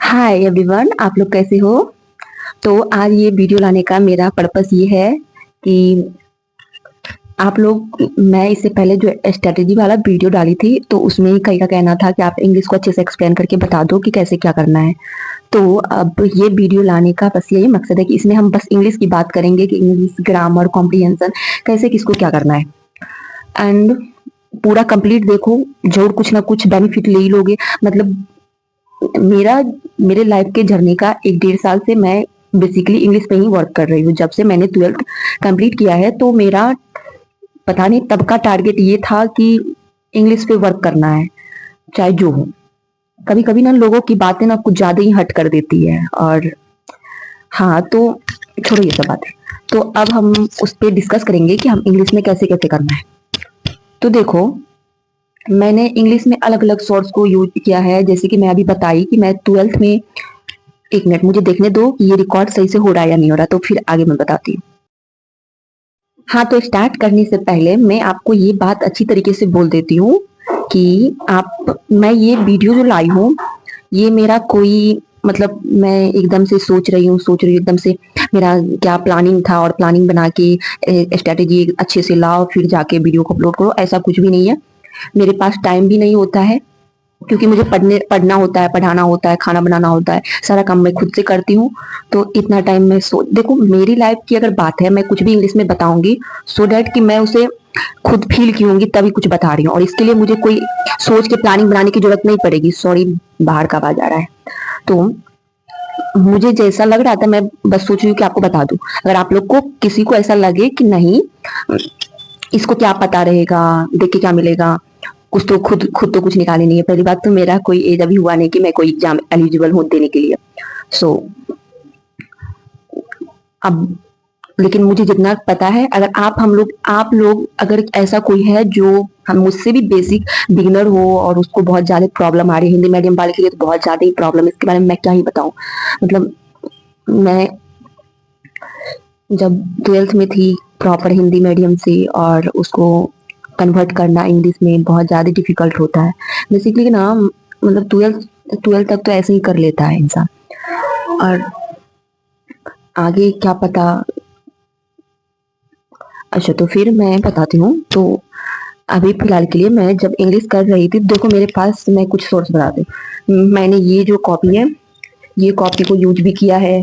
Hi everyone, आप लोग कैसे हो। तो आज ये वीडियो लाने का मेरा पर्पस ये है कि आप लोग, मैं इससे पहले जो स्ट्रेटेजी वाला वीडियो डाली थी तो उसमें ही कई का कहना था कि आप इंग्लिश को अच्छे से एक्सप्लेन करके बता दो कि कैसे क्या करना है। तो अब ये वीडियो लाने का बस यही मकसद है कि इसमें हम बस इंग्लिश की बात करेंगे कि इंग्लिश ग्रामर कॉम्प्रिहेंशन कैसे किसको क्या करना है। एंड पूरा कंप्लीट देखो, जरूर कुछ ना कुछ बेनिफिट ले ही लोगे। मतलब मेरा मेरे लाइफ के जर्नी का 1 डेढ़ साल से मैं बेसिकली इंग्लिश पे ही वर्क कर रही हूँ। जब से मैंने 12th कंप्लीट किया है तो मेरा पता नहीं तब का टारगेट ये था कि इंग्लिश पे वर्क करना है, चाहे जो हो। कभी कभी ना लोगों की बातें ना कुछ ज्यादा ही हट कर देती है। और हाँ, तो छोड़ो ये सब बातें। तो अब हम उस पर डिस्कस करेंगे कि हम इंग्लिश में कैसे कैसे करना है। तो देखो, मैंने इंग्लिश में अलग अलग सोर्स को यूज किया है। जैसे कि मैं अभी बताई कि मैं 12th में, 1 मिनट मुझे देखने दो कि ये रिकॉर्ड सही से हो रहा है या नहीं हो रहा, तो फिर आगे मैं बताती हूँ। हाँ, तो स्टार्ट करने से पहले मैं आपको ये बात अच्छी तरीके से बोल देती हूँ कि मैं ये वीडियो जो लाई हूँ, ये मेरा कोई मतलब मैं एकदम से सोच रही हूँ एकदम से मेरा क्या प्लानिंग था और प्लानिंग बना के स्ट्रेटेजी अच्छे से लाओ फिर जाके वीडियो को अपलोड करो, ऐसा कुछ भी नहीं है। मेरे पास टाइम भी नहीं होता है क्योंकि मुझे पढ़ना होता है, पढ़ाना होता है, खाना बनाना होता है, सारा काम मैं खुद से करती हूँ। तो इतना टाइम मैं देखो, मेरी लाइफ की अगर बात है, मैं कुछ भी इंग्लिश में बताऊंगी सो डैट कि मैं उसे खुद फील की होंगी तभी कुछ बता रही हूँ, और इसके लिए मुझे कोई सोच के प्लानिंग बनाने की जरूरत नहीं पड़ेगी। सॉरी, बाहर का आवाज आ रहा है। तो मुझे जैसा लग रहा था मैं बस सोच रही हूँ कि आपको बता दूं। अगर आप लोग को किसी को ऐसा लगे कि नहीं, इसको क्या पता रहेगा, देख के क्या मिलेगा, कुछ तो खुद खुद तो कुछ निकाले नहीं है। पहली बात तो मेरा कोई एज अभी हुआ नहीं कि मैं कोई एग्जाम एलिजिबल हूँ देने के लिए। सो अब लेकिन मुझे जितना पता है, अगर आप लोग अगर ऐसा कोई है जो हम मुझसे भी बेसिक बिगिनर हो और उसको बहुत ज्यादा प्रॉब्लम आ रही है, हिंदी मीडियम वाले के लिए तो बहुत ज्यादा ही प्रॉब्लम, इसके बारे में मैं क्या ही बताऊं। मतलब मैं जब 12th में थी प्रॉपर हिंदी मीडियम से, और उसको कन्वर्ट करना इंग्लिश में बहुत ज़्यादा डिफिकल्ट होता है। बेसिकली ना, मतलब ट्वेल्थ तक तो ऐसे ही कर लेता है इंसान, और आगे क्या पता। अच्छा, तो फिर मैं बताती हूँ। तो अभी फिलहाल के लिए मैं जब इंग्लिश कर रही थी, देखो मेरे पास, मैं कुछ सोर्स बताती हूँ। मैंने ये जो कॉपी है, ये कॉपी को यूज भी किया है,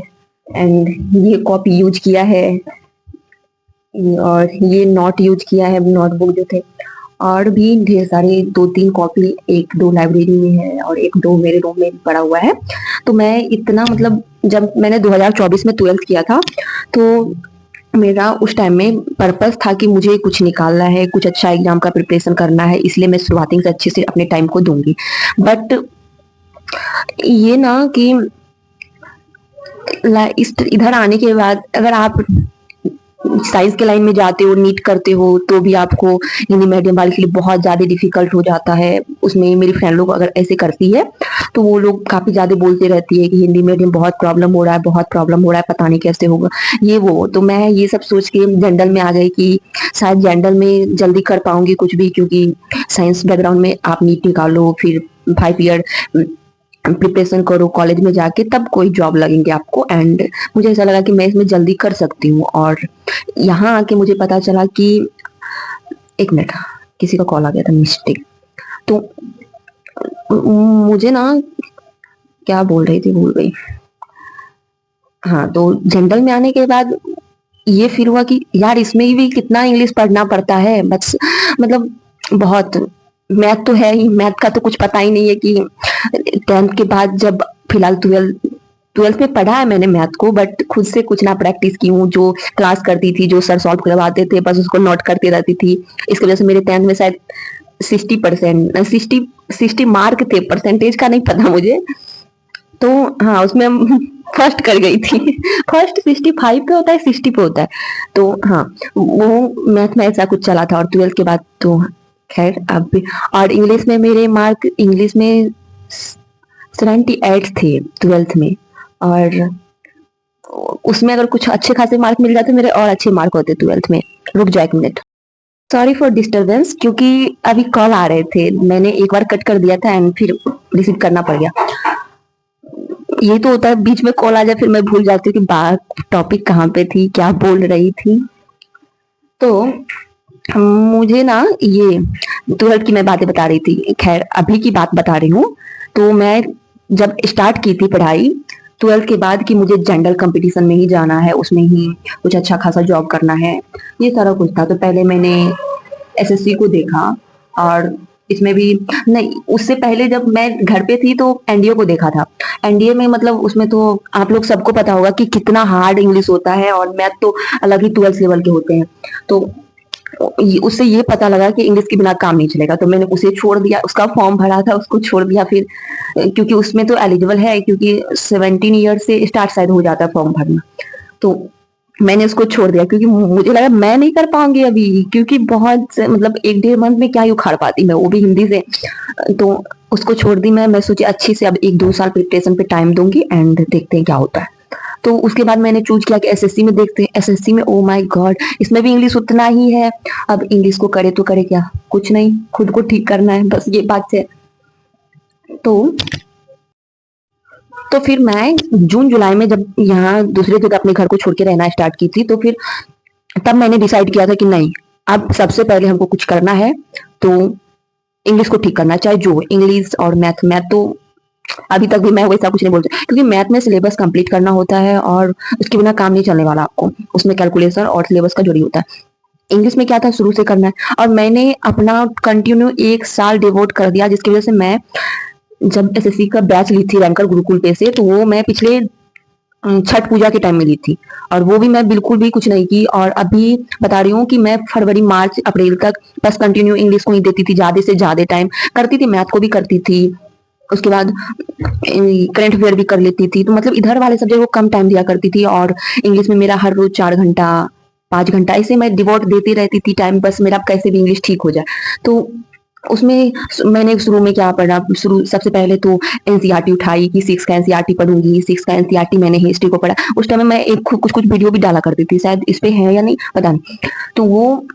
एंड ये कॉपी यूज किया है, और ये नोट यूज किया है, नोटबुक जो थे। और भी ढेर सारे 2-3 कॉपी, एक दो लाइब्रेरी में है और एक दो मेरे रूम में पड़ा हुआ है। तो मैं इतना, मतलब जब मैंने 2024 में 12th किया था, तो मेरा उस टाइम में पर्पस था कि मुझे कुछ निकालना है, कुछ अच्छा एग्जाम का प्रिपरेशन करना है, इसलिए मैं शुरुआती से अच्छे से अपने टाइम को दूंगी। बट ये ना कि इस इधर आने के बाद अगर आप साइंस के लाइन में जाते हो, नीट करते हो, तो भी आपको हिंदी मीडियम वाले के लिए बहुत ज्यादा डिफिकल्ट हो जाता है। उसमें मेरी फ्रेंड लोग अगर ऐसे करती है तो वो लोग काफी ज्यादा बोलते रहती है कि हिंदी मीडियम बहुत प्रॉब्लम हो रहा है, बहुत प्रॉब्लम हो रहा है, पता नहीं कैसे होगा ये वो। तो मैं ये सब सोच के जनरल में आ गई कि शायद जनरल में जल्दी कर पाऊंगी कुछ भी, क्योंकि साइंस बैकग्राउंड में आप नीट निकालो, फिर 5 ईयर प्रिपरेशन करो कॉलेज में जाके, तब कोई जॉब लगेंगे आपको। एंड मुझे ऐसा लगा कि मैं इसमें जल्दी कर सकती हूँ। और यहाँ आके मुझे पता चला कि 1 मिनट, किसी का कॉल आ गया था, मिस्टेक। तो मुझे ना, क्या बोल रही थी भूल गई। हाँ, तो जनरल में आने के बाद ये फील हुआ कि यार इसमें भी कितना इंग्लिश पढ़ना पड़ता है, बस मतलब बहुत। मैथ तो है ही, मैथ का तो कुछ पता ही नहीं है कि 10th के बाद, जब फिलहाल ट्वेल्थ में पढ़ा है मैंने मैथ को, बट खुद से कुछ ना प्रैक्टिस की हूँ। जो क्लास करती थी, जो सर सॉल्व करवाते थे, बस उसको नोट करती रहती थी। इसकी वजह से मेरे 10th में शायद 60%, 60 मार्क थे, परसेंटेज का नहीं पता मुझे। तो हाँ, उसमें फर्स्ट कर गई थी। फर्स्ट 65 पे होता है, 60 पे होता है। तो हाँ, वो मैथ में ऐसा कुछ चला था। और 12th के बाद तो खैर अब भी। और इंग्लिश में मेरे मार्क, इंग्लिश में 78 थे 12th में। और उसमें अगर कुछ अच्छे खासे मार्क मिल जाते, मेरे और अच्छे मार्क होते 12th में। रुक जाए 1 मिनट, सॉरी फॉर डिस्टरबेंस, क्योंकि अभी कॉल आ रहे थे, मैंने एक बार कट कर दिया था एंड फिर रिसीव करना पड़ गया। ये तो होता है बीच में कॉल आ जाए फिर मैं भूल जाती हूँ कि बात टॉपिक कहाँ पे थी, क्या बोल रही थी। तो मुझे ना ये 12th की मैं बातें बता रही थी, खैर अभी की बात बता रही हूँ। तो मैं जब स्टार्ट की थी पढ़ाई 12th के बाद कि मुझे जनरल कंपटीशन में ही जाना है, उसमें ही कुछ अच्छा खासा जॉब करना है, ये सारा कुछ था। तो पहले मैंने एसएससी को देखा, और इसमें भी नहीं, उससे पहले जब मैं घर पे थी तो एनडीए को देखा था। एनडीए में मतलब उसमें तो आप लोग सबको पता होगा कि कितना हार्ड इंग्लिश होता है, और मैथ तो अलग ही 12th लेवल के होते हैं। तो उससे ये पता लगा कि इंग्लिश के बिना काम नहीं चलेगा, तो मैंने उसे छोड़ दिया, उसका फॉर्म भरा था उसको छोड़ दिया। फिर क्योंकि उसमें तो एलिजिबल है, क्योंकि 17 ईयर से स्टार्ट शायद हो जाता है फॉर्म भरना, तो मैंने उसको छोड़ दिया क्योंकि मुझे लगा मैं नहीं कर पाऊंगी अभी, क्योंकि बहुत मतलब 1 डेढ़ मंथ में क्या ही उखाड़ पाती मैं, वो भी हिंदी से। तो उसको छोड़ दी मैं सोची अच्छी से अब 1-2 साल प्रिपरेशन पे टाइम दूंगी एंड देखते हैं क्या होता है। तो उसके बाद मैंने चूज किया कि एसएससी में देखते हैं। एसएससी में ओ माय गॉड, इसमें भी इंग्लिश उतना ही है। अब इंग्लिश को करे तो करे क्या, कुछ नहीं, खुद को ठीक करना है बस, ये बात है। तो तो फिर मैं जून जुलाई में जब यहाँ दूसरी जगह अपने घर को छोड़ के रहना स्टार्ट की थी, तो फिर तब मैंने डिसाइड किया था कि नहीं, अब सबसे पहले हमको कुछ करना है तो इंग्लिश को ठीक करना, चाहे जो इंग्लिश और मैथ। मैथ तो अभी तक भी मैं वैसा कुछ नहीं बोलती, क्योंकि मैथ में सिलेबस कंप्लीट करना होता है और उसके बिना काम नहीं चलने वाला आपको, उसमें कैलकुलेशन और सिलेबस का जोड़ी होता है। इंग्लिश में क्या था, शुरू से करना है, और मैंने अपना कंटिन्यू 1 साल डिवोट कर दिया, जिसकी वजह से मैं जब एसएससी का बैच ली थी रैंकर गुरुकुल पे से, तो वो मैं पिछले छठ पूजा के टाइम में ली थी, और वो भी मैं बिल्कुल भी कुछ नहीं की। और अभी बता रही हूँ कि मैं फरवरी मार्च अप्रैल तक बस कंटिन्यू इंग्लिश को ही देती थी, ज्यादा से ज्यादा टाइम करती थी, मैथ को भी करती थी, उसके बाद करंट अफेयर भी कर लेती थी। तो मतलब इधर वाले सब्जेक्ट को कम टाइम दिया करती थी, और इंग्लिश में मेरा हर रोज 4 घंटा 5 घंटा ऐसे मैं डिवोट देती रहती थी टाइम, बस मेरा कैसे भी इंग्लिश ठीक हो जाए। तो उसमें मैंने शुरू में क्या पढ़ा, शुरू सबसे पहले तो एनसीईआरटी उठाई कि 6 का एनसीईआरटी पढ़ूंगी। 6 का एनसीईआरटी मैंने हिस्ट्री को पढ़ा, उस टाइम में मैं एक कुछ कुछ वीडियो भी डाला करती थी, शायद इस पे है या नहीं पता नहीं। तो वो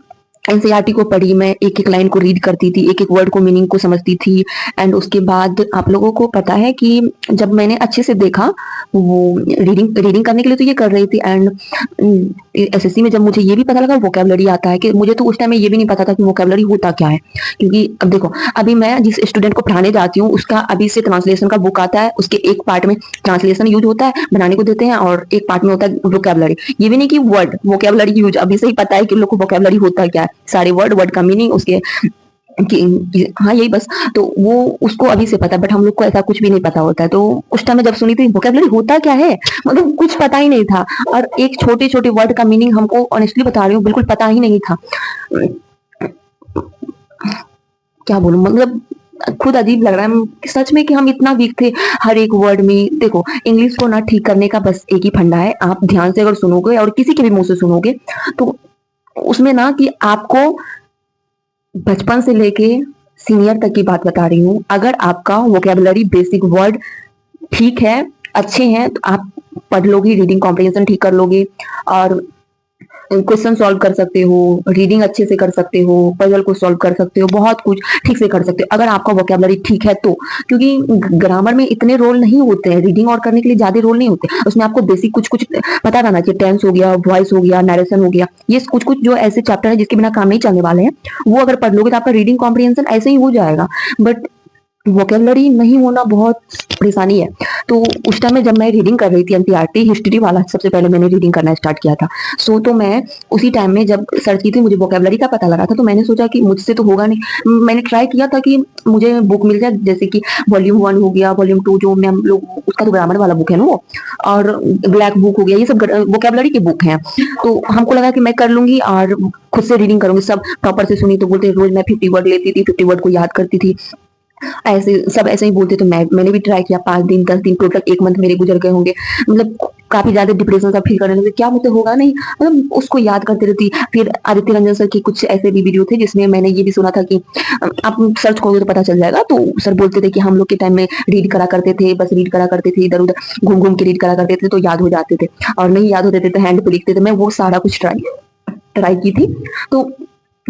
एनसीईआरटी को पढ़ी, मैं एक एक लाइन को रीड करती थी, एक एक वर्ड को मीनिंग को समझती थी। एंड उसके बाद आप लोगों को पता है कि जब मैंने अच्छे से देखा, वो रीडिंग रीडिंग करने के लिए तो ये कर रही थी, एंड एसएससी में जब मुझे ये भी पता लगा वोकेबलरी आता है, कि मुझे तो उस टाइम में ये भी नहीं पता था कि वोकेबलरी होता क्या है। क्योंकि अब देखो, अभी मैं जिस स्टूडेंट को पढ़ाने जाती हूँ उसका अभी से ट्रांसलेशन का बुक आता है, उसके एक पार्ट में ट्रांसलेशन यूज होता है, बनाने को देते हैं, और एक पार्ट में होता है वोकेबलरी। ये भी नहीं कि वर्ड वोकेबलरी यूज, अभी से ही पता है कि लोग को वोकेबलरी होता क्या है, सारे वर्ड, वर्ड का मीनिंग, उसके हाँ यही बस। तो वो उसको अभी से पता है, बट हम लोग को ऐसा कुछ भी नहीं पता होता है। तो उस टाइम में जब सुनी थी वोकेबलरी होता क्या है, मतलब कुछ पता ही नहीं था, और एक छोटे छोटे वर्ड का मीनिंग हमको ऑनेस्टली बता रही हूँ बिल्कुल पता ही नहीं था। क्या बोलूं, मतलब खुद अजीब लग रहा है सच में कि हम इतना वीक थे हर एक वर्ड में। देखो, इंग्लिश को ना ठीक करने का बस एक ही फंडा है, आप ध्यान से अगर सुनोगे और किसी के भी मुंह से सुनोगे, तो उसमें ना कि आपको बचपन से लेके सीनियर तक की बात बता रही हूँ, अगर आपका वोकेबलरी बेसिक वर्ड ठीक है, अच्छे हैं, तो आप पढ़ लोगे, रीडिंग कॉम्प्रिहेंशन ठीक कर लोगे, और क्वेश्चन सॉल्व कर सकते हो, रीडिंग अच्छे से कर सकते हो, पजल को सॉल्व कर सकते हो, बहुत कुछ ठीक से कर सकते हो अगर आपका वोकेबलरी ठीक है तो। क्योंकि ग्रामर में इतने रोल नहीं होते हैं, रीडिंग और करने के लिए ज्यादा रोल नहीं होते, उसमें आपको बेसिक कुछ कुछ पता रहना चाहिए, टेंस हो गया, वॉइस हो गया, नरेशन हो गया, ये कुछ कुछ जो ऐसे चैप्टर है जिसके बिना काम नहीं चलने वाले हैं, वो अगर पढ़ लोगे तो आपका रीडिंग कॉम्प्रिहेंशन ऐसे ही हो जाएगा। बट वोकेबलरी नहीं होना बहुत परेशानी है। तो उस टाइम में जब मैं रीडिंग कर रही थी एनसीईआरटी हिस्ट्री वाला, सबसे पहले मैंने रीडिंग करना स्टार्ट किया था। तो मैं उसी टाइम में जब सर्च की थी, मुझे वोकेबलरी का पता लगा था, तो मैंने सोचा कि मुझसे तो होगा नहीं। मैंने ट्राई किया था कि मुझे बुक मिल जाए, जैसे कि वॉल्यूम 1 हो गया, वॉल्यूम 2 जो मैं हम लोग, उसका तो ग्रामर वाला बुक है ना वो, और ब्लैक बुक हो गया, ये सब वोकेबलरी के बुक हैं। तो हमको लगा कि मैं कर लूंगी और खुद से रीडिंग करूंगी, सब प्रॉपर से सुनी। तो बोलते रोज मैं 50 वर्ड लेती थी, 50 वर्ड को याद करती थी, ऐसे सब ऐसे ही बोलते। तो मैंने भी ट्राई किया, 5 दिन 10 दिन टोटल 1 मंथ मेरे गुजर गए होंगे, मतलब काफी ज्यादा डिप्रेशन सा फील करने लगे, क्या मुझसे होगा नहीं, मतलब उसको याद करते रहती। फिर आदित्य रंजन सर के कुछ ऐसे भी वीडियो थे जिसमें मैंने ये भी सुना था कि आप सर्च करोगे तो पता चल जाएगा। तो सर बोलते थे कि हम लोग के टाइम में रीड करा करते थे, बस रीड करा करते थे, इधर उधर घूम घूम के रीड करा करते थे, तो याद हो जाते थे, और नहीं याद होते थे तो हैंड पे लिखते थे। मैं वो सारा कुछ ट्राई ट्राई की थी। तो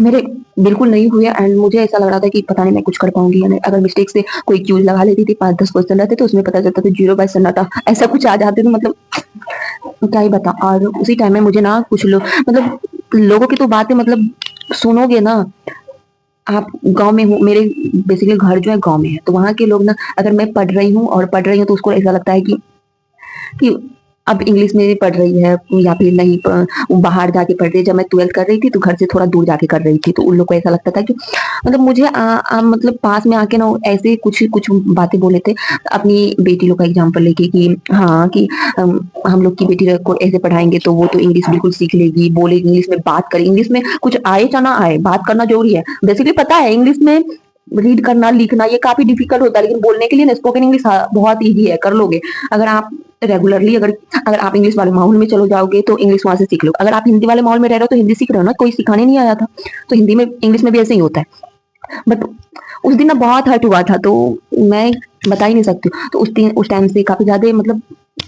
मेरे बिल्कुल नहीं हुए एंड मुझे ऐसा लग रहा था कि पता नहीं मैं कुछ कर पाऊंगी या नहीं। अगर मिस्टेक से कोई क्यूज लगा लेती थी, 5-10 क्वेश्चन रहते तो उसमें पता चलता था 0 बाय सन्नाटा, ऐसा कुछ आ जाते तो मतलब क्या ही बता। और उसी टाइम में मुझे ना कुछ लोग मतलब लोगों की तो बातें मतलब सुनोगे ना आप। गांव में हूँ, मेरे बेसिकली घर जो है गांव में है, तो वहां के लोग ना, अगर मैं पढ़ रही हूँ तो उसको ऐसा लगता है कि अब इंग्लिश में पढ़ रही है या फिर नहीं बाहर जाके पढ़ रही है। जब मैं 12th कर रही थी तो घर से थोड़ा दूर जाके कर रही थी, तो उन लोग को ऐसा लगता था कि मतलब मुझे मतलब पास में आके ना ऐसे कुछ कुछ बातें बोले थे अपनी बेटी लोग का एग्जाम्पल लेके कि हाँ कि हम लोग की बेटी को ऐसे पढ़ाएंगे तो वो तो इंग्लिश बिल्कुल सीख लेगी, बोलेगी, इंग्लिश में बात करे, इंग्लिश में कुछ आए या ना आए बात करना जरूरी है। बेसिकली पता है इंग्लिश में रीड करना लिखना ये काफी डिफिकल्ट होता है, लेकिन बोलने के लिए ना स्पोकन इंग्लिश बहुत ईजी है, कर लोगे। अगर आप रेगुलरली अगर आप इंग्लिश वाले माहौल में चलो जाओगे तो इंग्लिश वहां से सीख लो। अगर आप हिंदी वाले माहौल में रह रहे हो तो हिंदी सीख रहे हो ना, कोई सिखाने नहीं आया था, तो हिंदी में इंग्लिश में भी ऐसे ही होता है। बट उस दिन ना बहुत हर्ट हुआ था, तो मैं बता ही नहीं सकती। तो उस टाइम से काफी ज्यादा मतलब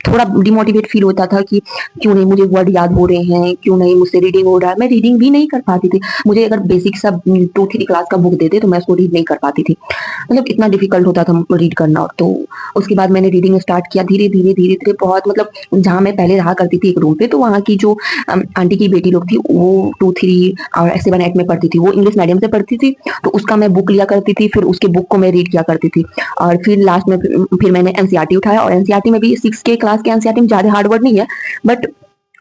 थोड़ा डिमोटिवेट फील होता था कि क्यों नहीं मुझे वर्ड याद हो रहे हैं, क्यों नहीं मुझसे रीडिंग हो रहा है। मैं रीडिंग भी नहीं कर पाती थी। मुझे अगर बेसिक सा 2-3 क्लास का बुक देते तो मैं उसको रीड नहीं कर पाती थी, मतलब इतना डिफिकल्ट होता था रीड करना। तो उसके बाद मैंने रीडिंग स्टार्ट किया धीरे धीरे धीरे धीरे बहुत, मतलब जहाँ मैं पहले रहा करती थी एक रूम पे, तो वहाँ की जो आंटी की बेटी लोग थी वो 2-3 और 7-8 में पढ़ती थी, वो इंग्लिश मीडियम से पढ़ती थी, तो उसका मैं बुक लिया करती थी, फिर उसके बुक को मैं रीड किया करती थी। और फिर लास्ट में फिर मैंने एनसीईआरटी उठाया, और एनसीईआरटी में भी 6 के क्लास के एनसीईआरटी में ज्यादा हार्ड वर्ड नहीं है, बट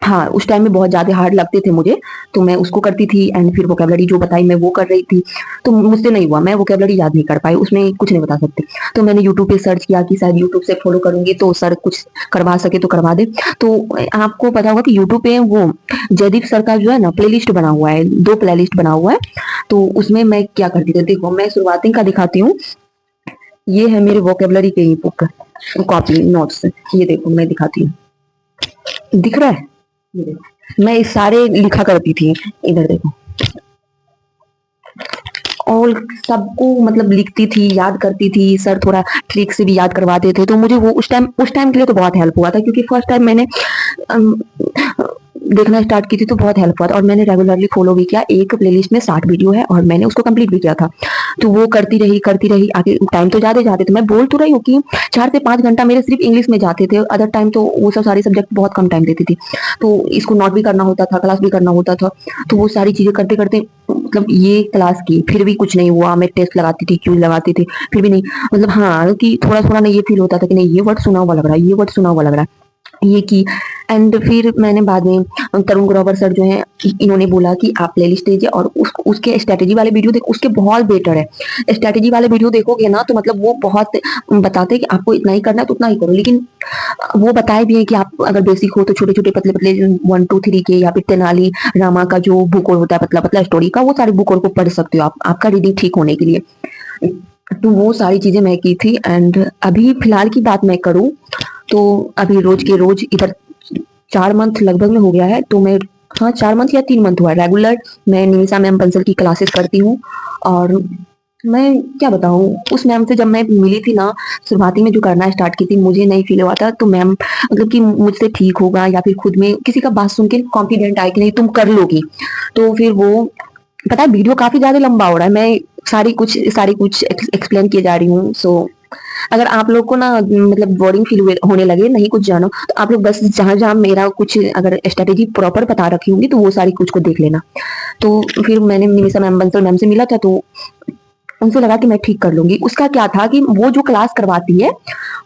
हाँ उस टाइम में बहुत ज्यादा हार्ड लगते थे मुझे, तो मैं उसको करती थी। एंड फिर वोकेबलरी जो बताई मैं वो कर रही थी, तो मुझसे नहीं हुआ, मैं वोकेबलरी याद नहीं कर पाई, उसमें कुछ नहीं बता सकते। तो मैंने यूट्यूब पे सर्च किया कि शायद यूट्यूब से फॉलो करूंगी तो सर कुछ करवा सके तो करवा दे। तो आपको पता होगा कि यूट्यूब पे वो जयदीप सर का जो है ना प्लेलिस्ट बना हुआ है, 2 प्लेलिस्ट बना हुआ है। तो उसमें मैं क्या करती थी, देखो मैं शुरुआती का दिखाती हूँ। ये है मेरे वोकेबलरी के ई बुक कॉपी नोट्स, ये देखो मैं दिखाती हूँ, दिख रहा है? ये देखो मैं इस सारे लिखा करती थी, इधर देखो, और सबको मतलब लिखती थी, याद करती थी। सर थोड़ा ट्रिक से भी याद करवाते थे, तो मुझे वो उस टाइम के लिए तो बहुत हेल्प हुआ था, क्योंकि फर्स्ट टाइम मैंने अम, देखना स्टार्ट की थी तो बहुत हेल्प हुआ था। और मैंने रेगुलरली फॉलो भी किया, एक प्लेलिस्ट में 60 वीडियो है और मैंने उसको कंप्लीट भी किया था। तो वो करती रही आगे, टाइम तो ज्यादा जाते थे, मैं बोल तो रही हूँ कि 4 से 5 घंटा मेरे सिर्फ इंग्लिश में जाते थे, अदर टाइम तो वो सब सारे सब्जेक्ट बहुत कम टाइम देती थी। तो इसको नोट भी करना होता था, क्लास भी करना होता था, तो वो सारी चीजें करते करते मतलब ये क्लास की फिर भी कुछ नहीं हुआ। मैं टेस्ट लगाती थी, क्यूज लगाती थी, फिर भी नहीं, मतलब हाँ कि थोड़ा थोड़ा ना ये फील होता था कि नहीं ये वर्ड सुना हुआ लग रहा है, ये वर्ड सुना हुआ लग रहा है, ये की। एंड फिर मैंने बाद में तरुण ग्रोवर सर जो हैं इन्होंने बोला कि आप प्लेलिस्ट लीजिए और उसके स्ट्रेटेजी वाले वीडियो देखो, उसके बहुत बेटर है। स्ट्रेटेजी वाले वीडियो देखोगे ना तो मतलब वो बहुत बताते हैं कि आपको इतना ही करना है तो उतना ही करो, लेकिन वो बताए भी है कि आप अगर बेसिक हो तो छोटे छोटे पतले पतले 1 2 3 के या फिर तेनाली रामा का जो बुक और होता है पतला पतला स्टोरी का, वो सारी बुक और को पढ़ सकते हो आप, आपका रीडिंग ठीक होने के लिए। तो वो सारी चीजें मैं की थी। एंड अभी फिलहाल की बात मैं करूँ तो अभी रोज के रोज इधर 4 मंथ लगभग में हो गया है, तो मैं, हाँ 4 मंथ या 3 मंथ हुआ है रेगुलर मैं निमिषा मैम बंसल की क्लासेस करती हूँ। और मैं क्या बताऊँ, उस मैम से जब मैं मिली थी ना, शुरुआती में जो करना स्टार्ट की थी मुझे नहीं फील हुआ था, तो मैम मतलब कि मुझसे ठीक होगा या फिर खुद में किसी का बात सुन के कॉन्फिडेंट आए कि नहीं तुम कर लोगी। तो फिर वो, पता है वीडियो काफी ज्यादा लंबा हो रहा है, मैं सारी कुछ एक्सप्लेन किए जा रही हूँ। सो अगर आप लोग को ना मतलब बोरिंग फील होने लगे नहीं कुछ जानो, तो आप लोग बस जहां जहां मेरा कुछ अगर स्ट्रेटेजी प्रॉपर बता रखी होंगी तो वो सारी कुछ को देख लेना। तो फिर मैंने निमिषा मैम बंसल मैम से मिला था, तो उनसे लगा कि मैं ठीक कर लूंगी। उसका क्या था कि वो जो क्लास करवाती है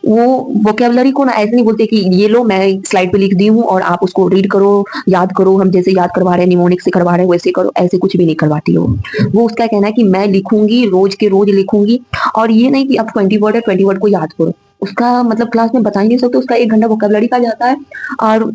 वो वोकेबलरी को ना ऐसे नहीं बोलते कि ये लो मैं स्लाइड पे लिख दी हूँ और आप उसको रीड करो, याद करो, हम जैसे याद करवा रहे हैं निमोनिक से करवा रहे हैं वैसे करो, ऐसे कुछ भी नहीं करवाती है वो उसका कहना है कि मैं लिखूंगी, रोज के रोज लिखूंगी। और ये नहीं कि अब 20 वर्ड है 20 वर्ड को याद करो, उसका मतलब क्लास में बता ही नहीं सकते, उसका 1 घंटा वोकेबलरी का जाता है। और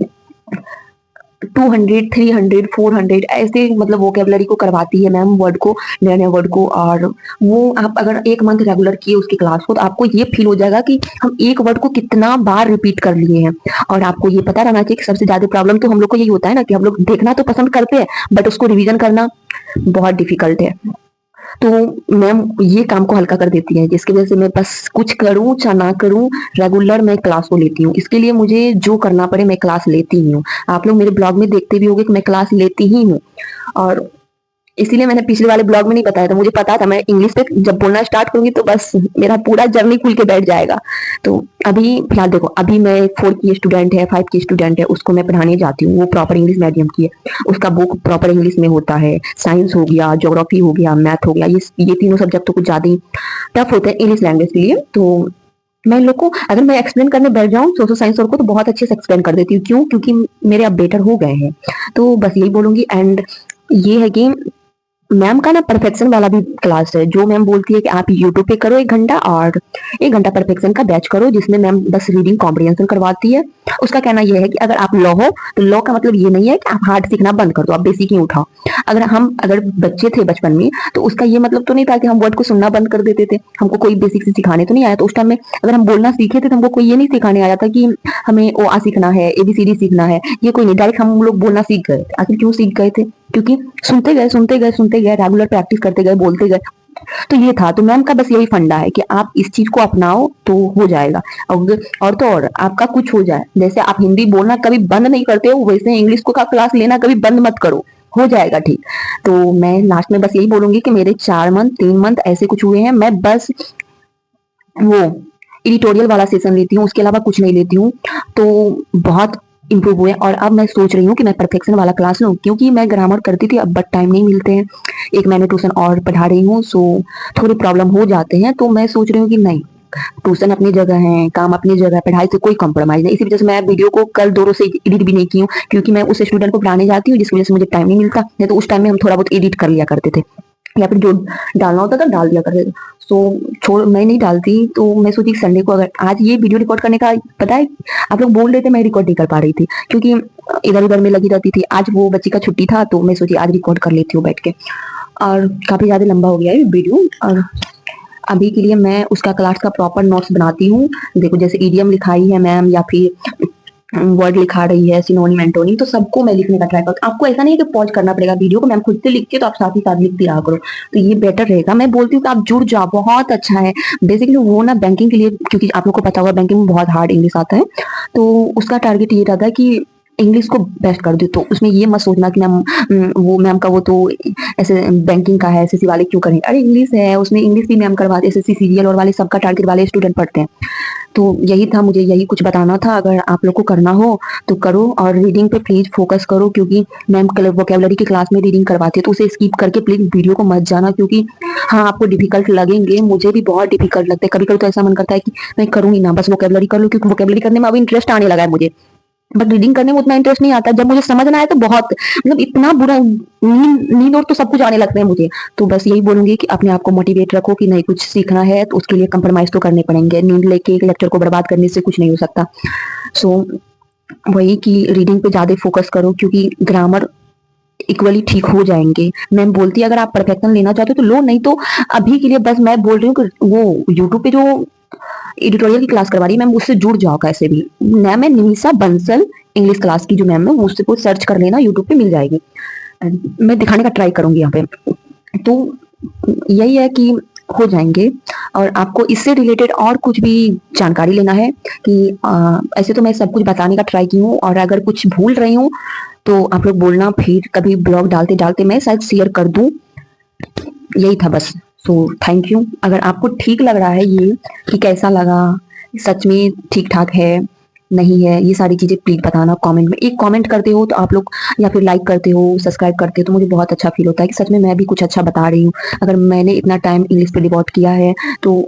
200 300 400 ऐसे मतलब वोकेबलरी को करवाती है मैम, वर्ड को, नए नए वर्ड को। और वो आप अगर 1 मंथ रेगुलर किए उसकी क्लास को तो आपको ये फील हो जाएगा कि हम एक वर्ड को कितना बार रिपीट कर लिए हैं। और आपको ये पता रहना चाहिए कि सबसे ज्यादा प्रॉब्लम तो हम लोग को यही होता है ना कि हम लोग देखना तो पसंद करते हैं बट उसको रिवीजन करना बहुत डिफिकल्ट है। तो मैम ये काम को हल्का कर देती है, जिसकी वजह से मैं बस कुछ करूं चाहे ना करूं रेगुलर मैं क्लास को लेती हूँ। इसके लिए मुझे जो करना पड़े मैं क्लास लेती ही हूँ। आप लोग मेरे ब्लॉग में देखते भी होंगे कि मैं क्लास लेती ही हूँ। और इसीलिए मैंने पिछले वाले ब्लॉग में नहीं बताया था, मुझे पता था मैं इंग्लिश पे जब बोलना स्टार्ट करूंगी तो बस मेरा पूरा जर्नी खुल के बैठ जाएगा। तो अभी फिलहाल देखो, अभी मैं 4 की स्टूडेंट है, 5 की स्टूडेंट है, उसको मैं पढ़ाने जाती हूँ, वो प्रॉपर इंग्लिश मीडियम की है, उसका बुक प्रॉपर इंग्लिश में होता है, साइंस हो गया, ज्योग्राफी हो गया, मैथ हो गया, ये तीनों सब्जेक्ट तो कुछ ज्यादा ही टफ होते हैं इंग्लिश लैंग्वेज के लिए। तो मैं इन लोग को अगर मैं एक्सप्लेन करने बैठ जाऊँ सोशल साइंस और को तो बहुत अच्छे से एक्सप्लेन कर देती हूँ। क्यों? क्योंकि मेरे अब बेटर हो गए हैं। तो बस यही बोलूंगी। एंड ये है कि मैम का ना परफेक्शन वाला भी क्लास है, जो मैम बोलती है कि आप यूट्यूब पे करो 1 घंटा और 1 घंटा परफेक्शन का बैच करो, जिसमें मैम बस रीडिंग कॉम्प्रिहेंशन करवाती है। उसका कहना यह है कि अगर आप लॉ हो तो लॉ का मतलब ये नहीं है कि आप हार्ड सीखना बंद कर दो, आप बेसिक ही उठाओ। अगर बच्चे थे बचपन में तो उसका ये मतलब तो नहीं था कि हम वर्ड को सुनना बंद कर देते थे, हमको कोई बेसिक से सिखाने तो नहीं आया। तो उस टाइम में अगर हम बोलना सीखे थे तो हमको कोई ये नहीं सिखाने आया था कि हमें ओ आ सीखना है, ABCD सीखना है, ये कोई नहीं, डायरेक्ट हम लोग बोलना सीख गए। आखिर क्यों सीख गए थे? क्योंकि सुनते गए सुनते गए सुनते गए, रेगुलर प्रैक्टिस करते गए, बोलते गए। तो ये था। तो मैम का बस यही फंडा है कि आप इस चीज को अपनाओ तो हो जाएगा। और तो और आपका कुछ हो जाए, जैसे आप हिंदी बोलना कभी बंद नहीं करते हो, वैसे इंग्लिश को का क्लास लेना कभी बंद मत करो, हो जाएगा ठीक। तो मैं लास्ट में बस यही बोलूंगी कि मेरे 4 मंथ 3 मंथ ऐसे कुछ हुए हैं, मैं बस वो एडिटोरियल वाला सेशन लेती हूँ, उसके अलावा कुछ नहीं लेती हूँ। तो बहुत इम्प्रूव हुए और अब मैं सोच रही हूँ कि मैं परफेक्शन वाला क्लास लूँ, क्योंकि मैं ग्रामर करती थी अब बट टाइम नहीं मिलते हैं। एक मैंने ट्यूशन और पढ़ा रही हूँ, सो थोड़े प्रॉब्लम हो जाते हैं। तो मैं सोच रही हूँ कि नहीं, ट्यूशन अपनी जगह है, काम अपनी जगह है, पढ़ाई से कोई कॉम्प्रोमाइज नहीं। इसी वजह से मैं वीडियो को कल 2 रोज से एडिट भी नहीं की हूँ, क्योंकि मैं उस स्टूडेंट को पढ़ाने जाती हूँ जिसकी वजह से मुझे टाइम नहीं मिलता। नहीं तो उस टाइम में हम थोड़ा बहुत एडिट कर लिया करते थे, या फिर जो डालना होता था डाल दिया करते थे। सो छोड़ मैं नहीं डालती। तो मैं सोची संडे को, अगर आज ये वीडियो रिकॉर्ड करने का पता है, आप लोग बोल रहे थे मैं रिकॉर्ड नहीं कर पा रही थी क्योंकि इधर उधर में लगी रहती थी। आज वो बच्ची का छुट्टी था तो मैं सोची आज रिकॉर्ड कर लेती हूँ बैठ के। और काफी ज्यादा लंबा हो गया है वीडियो। और अभी के लिए मैं उसका क्लास का प्रॉपर नोट्स बनाती हूँ। देखो जैसे ईडियम लिखाई है मैम, या फिर वर्ड लिखा रही है, सिनोनिम एंटोनिम, तो सबको मैं लिखने का ट्राई करती हूँ। आपको ऐसा नहीं है कि पॉज करना पड़ेगा वीडियो को, मैम खुद से लिखती है तो आप साथ ही साथ लिखती रहा करो, तो ये बेटर रहेगा। मैं बोलती हूँ कि आप जुड़ जाओ, बहुत अच्छा है। बेसिकली वो ना बैंकिंग के लिए, क्योंकि आप लोग को पता होगा बैंकिंग में बहुत हार्ड इंग्लिश आता है, तो उसका टारगेट ये रहता है कि इंग्लिश को बेस्ट कर दे। तो उसमें ये मत सोचना कि मैम वो मैम का वो तो ऐसे बैंकिंग का है, SSC वाले क्यों करें, अरे इंग्लिश है उसमें, इंग्लिश भी मैम करवाते, SSC सीरियल और वाले सबका टारगेट वाले स्टूडेंट पढ़ते हैं। तो यही था, मुझे यही कुछ बताना था। अगर आप लोग को करना हो तो करो, और रीडिंग पे प्लीज फोकस करो, क्योंकि मैम वोकेबलरी की क्लास में रीडिंग करवाती है, तो उसे स्किप करके प्लीज वीडियो को मत जाना। क्योंकि हाँ आपको डिफिकल्ट लगेंगे, मुझे भी बहुत डिफिकल्ट लगता है, कभी कभी तो ऐसा मन करता है कि मैं करूंगी ना, बस वोकेबलरी कर लूं, क्योंकि वोकेबलरी करने में अभी इंटरेस्ट आने लगा है मुझे। बट रीडिंग करने में उतना इंटरेस्ट नहीं आता, जब मुझे समझना है तो बहुत मतलब इतना बुरा नींद नींद और तो सब कुछ आने लगते हैं मुझे। तो बस यही बोलूंगी कि अपने आप को मोटिवेट रखो कि नहीं कुछ सीखना है तो उसके लिए कंप्रोमाइज तो करने पड़ेंगे, नींद लेके एक लेक्चर को बर्बाद करने से कुछ नहीं हो सकता। सो वही कि रीडिंग पे ज्यादा फोकस करो, क्योंकि ग्रामर इक्वली ठीक हो जाएंगे। मैम बोलती है अगर आप परफेक्शन लेना चाहते हो तो लो, नहीं तो अभी के लिए बस मैं बोल रही हूँ कि वो यूट्यूब पे जो एडिटोरियल की क्लास करवा रही है मैम, उससे जुड़ जाओ कैसे भी। नाम है निमिषा बंसल, इंग्लिश क्लास की जो मैम है, उससे को सर्च कर लेना, यूट्यूब पे मिल जाएगी। मैं दिखाने का ट्राई करूंगी यहाँ पे। तो यही है कि हो जाएंगे। और आपको इससे रिलेटेड और कुछ भी जानकारी लेना है कि ऐसे तो मैं सब कुछ बताने का ट्राई की हूँ, और अगर कुछ भूल रही हूँ तो आप लोग बोलना, फिर कभी ब्लॉग डालते डालते मैं शायद शेयर कर दूं। यही था बस। So thank you. अगर आपको ठीक लग रहा है ये, कि कैसा लगा, सच में ठीक ठाक है नहीं है, ये सारी चीजें प्लीज बताना कमेंट में। एक कमेंट करते हो तो आप लोग, या फिर लाइक करते हो, सब्सक्राइब करते हो, तो मुझे बहुत अच्छा फील होता है कि सच में मैं भी कुछ अच्छा बता रही हूँ। अगर मैंने इतना टाइम इंग्लिश पे डिवोट किया है तो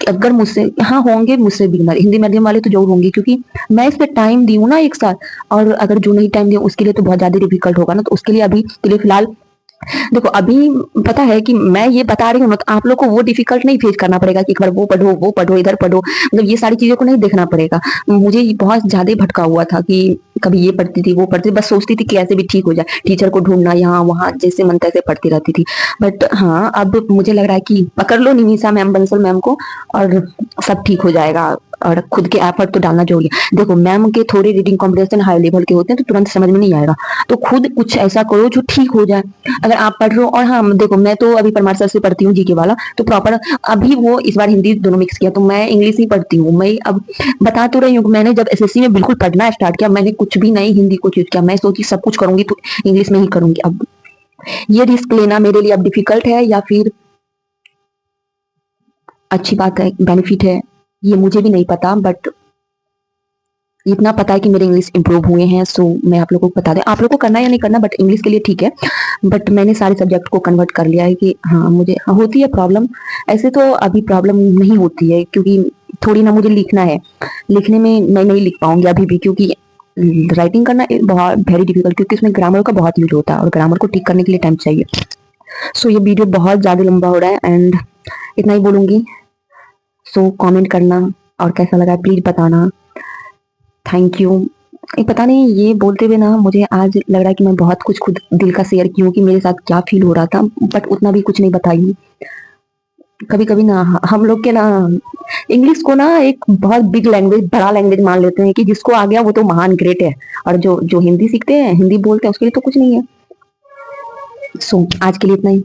अगर मुझसे, हाँ होंगे मुझसे बिगनर, हिंदी मीडियम वाले तो जरूर होंगे, क्योंकि मैं इस पे टाइम दी हूँ ना 1 साल। और अगर जो नहीं टाइम दिया उसके लिए तो बहुत ज्यादा डिफिकल्ट होगा ना। तो उसके लिए अभी के लिए फिलहाल देखो, अभी पता है कि मैं ये बता रही हूँ ना, तो आप लोग को वो डिफिकल्ट नहीं फेस करना पड़ेगा कि एक बार वो पढ़ो इधर पढ़ो, मतलब ये सारी चीजों को नहीं देखना पड़ेगा। मुझे बहुत ज्यादा भटका हुआ था कि कभी ये पढ़ती थी वो पढ़ती थी, बस सोचती थी कि ऐसे भी ठीक हो जाए, टीचर को ढूंढना यहाँ वहां, जैसे मन तैसे पढ़ती रहती थी। बट हाँ अब मुझे लग रहा है कि पकड़ लो निमिषा मैम, बंसल मैम को, और सब ठीक हो जाएगा। और खुद के एफर्ट तो डालना जरूरी है। देखो मैम के थोड़े रीडिंग कॉम्प्रिहेंशन हाई लेवल के होते हैं तो तुरंत समझ में नहीं आएगा, तो खुद कुछ ऐसा करो जो ठीक हो जाए। अगर आप पढ़ रहे हो, और हाँ देखो मैं तो अभी परमार सर से पढ़ती हूँ जीके वाला, तो प्रॉपर अभी वो इस बार हिंदी दोनों मिक्स किया, तो मैं इंग्लिश ही पढ़ती हूँ। मैं अब बता तो रही हूँ कि मैंने जब SSC में बिल्कुल पढ़ना स्टार्ट किया, मैंने कुछ भी नहीं हिंदी को चूज किया, मैं सोची सब कुछ करूंगी तो इंग्लिश में ही करूंगी। अब ये रिस्क लेना मेरे लिए अब डिफिकल्ट है या फिर अच्छी बात है, बेनिफिट है, ये मुझे भी नहीं पता, बट इतना पता है कि मेरे इंग्लिश इंप्रूव हुए हैं। सो मैं आप लोगों को बता दें, आप लोगों को करना या नहीं करना, बट इंग्लिश के लिए ठीक है। बट मैंने सारे सब्जेक्ट को कन्वर्ट कर लिया है कि हाँ, मुझे हाँ, होती है प्रॉब्लम। ऐसे तो अभी प्रॉब्लम नहीं होती है, क्योंकि थोड़ी ना मुझे लिखना है, लिखने में मैं नहीं लिख पाऊंगी अभी भी, क्योंकि राइटिंग करना बहुत वेरी डिफिकल्ट, क्योंकि उसमें ग्रामर का बहुत यूज होता है और ग्रामर को ठीक करने के लिए टाइम चाहिए। सो ये वीडियो बहुत ज्यादा लंबा हो रहा है एंड इतना ही बोलूंगी। सो कमेंट करना और कैसा लगा प्लीज बताना। Thank you. पता नहीं, ये बोलते हुए ना मुझे आज लग रहा है कि मैं बहुत कुछ खुद दिल का शेयर की हूँ कि मेरे साथ क्या फील हो रहा था, बट उतना भी कुछ नहीं बताई हूँ। कभी कभी ना हम लोग के ना इंग्लिश को ना एक बहुत बिग लैंग्वेज, बड़ा लैंग्वेज मान लेते हैं कि जिसको आ गया वो तो महान ग्रेट है, और जो जो हिंदी सीखते हैं, हिंदी बोलते हैं, उसके लिए तो कुछ नहीं है। सो आज के लिए इतना ही।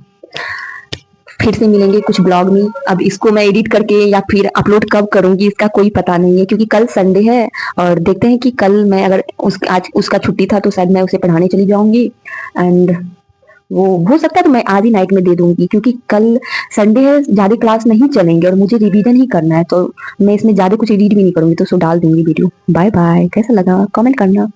फिर से मिलेंगे कुछ ब्लॉग में। अब इसको मैं एडिट करके या फिर अपलोड कब करूंगी इसका कोई पता नहीं है, क्योंकि कल संडे है और देखते हैं कि कल मैं अगर आज उसका छुट्टी था तो शायद मैं उसे पढ़ाने चली जाऊंगी, एंड वो हो सकता है तो मैं आज ही नाइट में दे दूंगी, क्योंकि कल संडे है, ज्यादा क्लास नहीं चलेंगे और मुझे रिवीजन ही करना है, तो मैं इसमें ज्यादा कुछ एडिट भी नहीं करूंगी, तो सो डाल दूंगी वीडियो। Bye bye. कैसा लगा कमेंट करना।